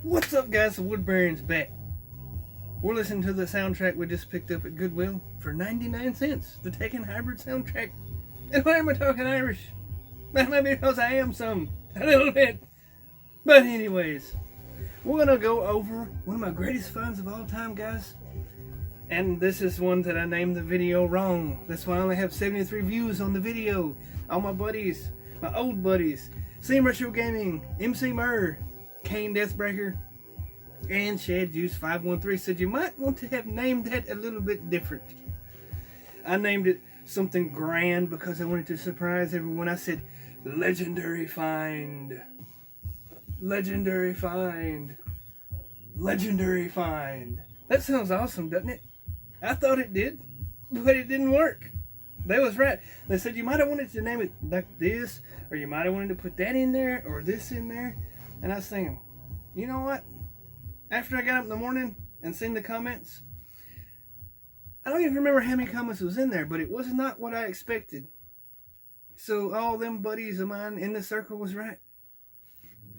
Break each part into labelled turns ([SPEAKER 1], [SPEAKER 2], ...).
[SPEAKER 1] What's up, guys? The Woodbury's back. We're listening to the soundtrack we just picked up at Goodwill for 99 cents. The Tekken Hybrid soundtrack. And why am I talking Irish? That might be because I am a little bit. But anyways, we're going to go over one of my greatest finds of all time, guys. And this is one that I named the video wrong. That's why I only have 73 views on the video. All my buddies, my old buddies, Seam Retro Gaming, MC Murr, Kane Deathbreaker, and Shed Juice 513 said you might want to have named that a little bit different. I named it something grand because I wanted to surprise everyone. I said Legendary Find. Legendary Find. Legendary Find. That sounds awesome, doesn't it? I thought it did, but it didn't work. They was right. They said you might have wanted to name it like this, or you might have wanted to put that in there, or this in there. And I was thinking, you know what? After I got up in the morning and seen the comments, I don't even remember how many comments was in there, but it was not what I expected. So all them buddies of mine in the circle was right.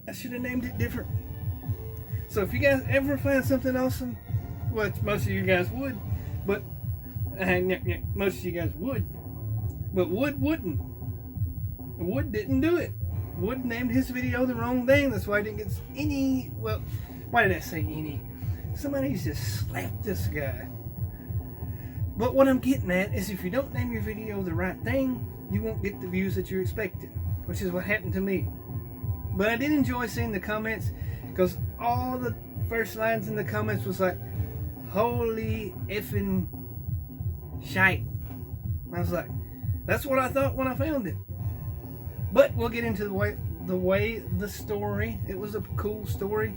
[SPEAKER 1] I should have named it different. So if you guys ever find something awesome, well, most of you guys would, but most of you guys would, but Wood wouldn't. Wood didn't do it. Wood named his video the wrong thing. That's why I didn't get any. Well, why did I say any? Somebody's just slapped this guy. But what I'm getting at is if you don't name your video the right thing, you won't get the views that you're expecting, which is what happened to me. But I did enjoy seeing the comments because all the first lines in the comments was like, holy effing shite. I was like, that's what I thought when I found it. But we'll get into the story. It was a cool story.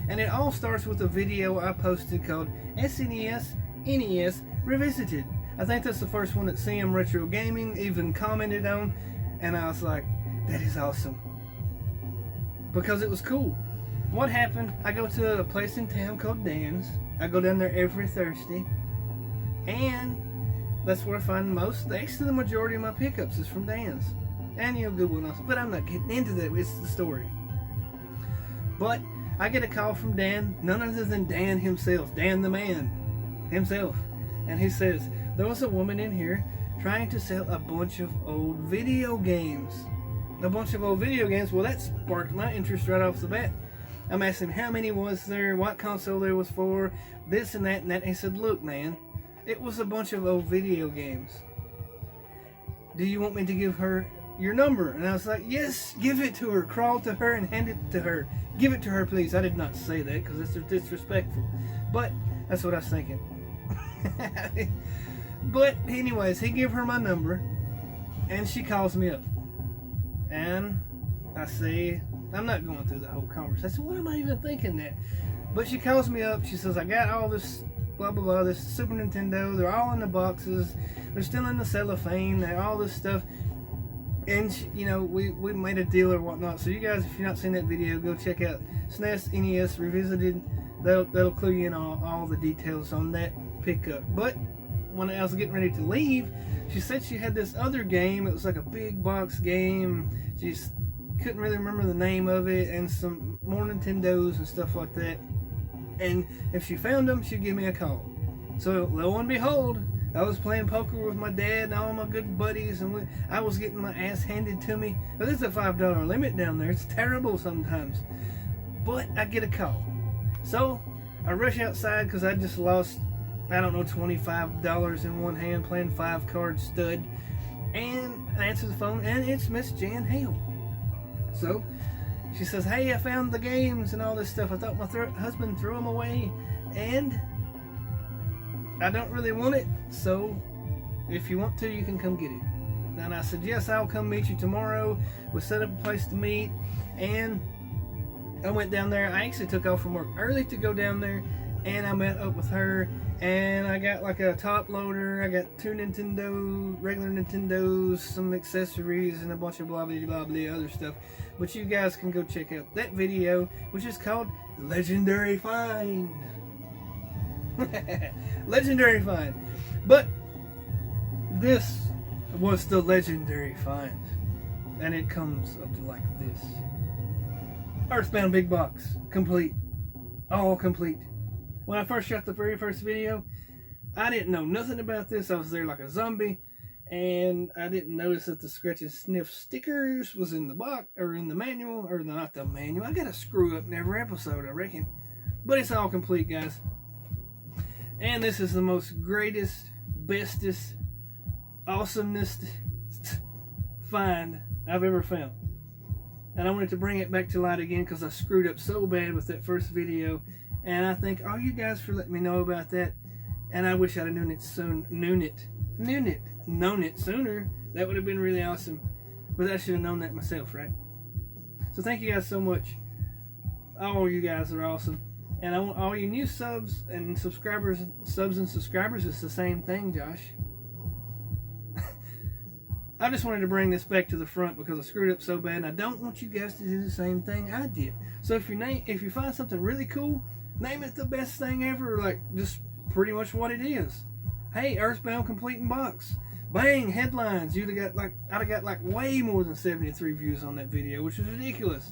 [SPEAKER 1] And it all starts with a video I posted called SNES NES Revisited. I think that's the first one that Seam Retro Gaming even commented on. And I was like, that is awesome. Because it was cool. What happened, I go to a place in town called Dan's. I go down there every Thursday. And that's where I find actually the majority of my pickups is from Dan's. And Goodwill also. But I'm not getting into that. It's the story. But I get a call from Dan, none other than Dan himself, Dan the man himself. And he says, there was a woman in here trying to sell a bunch of old video games. A bunch of old video games. Well, that sparked my interest right off the bat. I'm asking him how many was there, what console there was for, this and that and that. And he said, look, man, it was a bunch of old video games. Do you want me to give her your number? And I was like, yes, give it to her. Crawl to her and hand it to her. Give it to her, please. I did not say that because it's disrespectful. But that's what I was thinking. But anyways, he gave her my number and she calls me up. And I say, I'm not going through the whole conversation. What am I even thinking that? But she calls me up. She says, I got all this blah, blah, blah, this Super Nintendo. They're all in the boxes. They're still in the cellophane. They're all this stuff. And, we made a deal or whatnot. So you guys, if you've not seen that video, go check out SNES NES Revisited. That'll clue you in on all the details on that pickup. But when I was getting ready to leave, she said she had this other game. It was like a big box game. She couldn't really remember the name of it. And some more Nintendos and stuff like that. And if she found them, she'd give me a call. So lo and behold, I was playing poker with my dad and all my good buddies, and I was getting my ass handed to me. But there's a $5 limit down there. It's terrible sometimes. But I get a call. So I rush outside because I just lost, I don't know, $25 in one hand playing 5-card stud. And I answer the phone, and it's Miss Jan Hale. So she says, hey, I found the games and all this stuff. I thought my husband threw them away. And I don't really want it, so if you want to, you can come get it. And I said, yes, I'll come meet you tomorrow. We set up a place to meet, and I went down there. I actually took off from work early to go down there, and I met up with her, and I got like a top loader. I got 2 regular Nintendos, some accessories, and a bunch of blah, blah, blah, blah, other stuff. But you guys can go check out that video, which is called Legendary Find. Legendary Find. But this was the legendary find, and it comes up to like this. Earthbound big box, complete, all complete. When I first shot the very first video, I didn't know nothing about this. I was there like a zombie, and I didn't notice that the scratch and sniff stickers was in the box, or in the manual, or not the manual. I gotta screw up in every episode, I reckon. But it's all complete, guys. And this is the most greatest, bestest, awesomest find I've ever found. And I wanted to bring it back to light again because I screwed up so bad with that first video. And I thank all you guys for letting me know about that. And I wish I'd have known it sooner. That would have been really awesome. But I should have known that myself, right? So thank you guys so much. All you guys are awesome. And I want all you new subs and subscribers, it's the same thing, Josh. I just wanted to bring this back to the front because I screwed up so bad, and I don't want you guys to do the same thing I did. So if you find something really cool, name it the best thing ever, like just pretty much what it is. Hey, Earthbound complete in box. Bang, headlines. I'd have got like way more than 73 views on that video, which is ridiculous.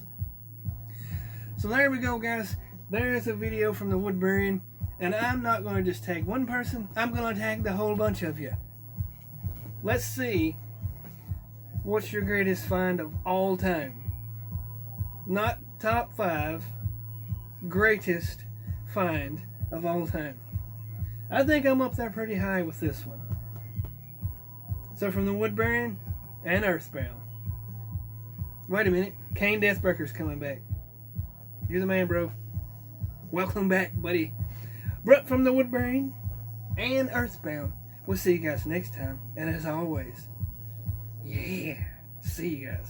[SPEAKER 1] So there we go, guys. There's a video from the wood burying, and I'm not going to just tag one person. I'm going to tag the whole bunch of you. Let's see what's your greatest find of all time. Not top 5, greatest find of all time. I think I'm up there pretty high with this one. So from the wood burying and Earthbound. Wait a minute, Kane Deathbreaker's coming back. You're the man, bro. Welcome back, buddy. But from the wood burying and Earthbound, we'll see you guys next time. And as always, yeah, see you guys.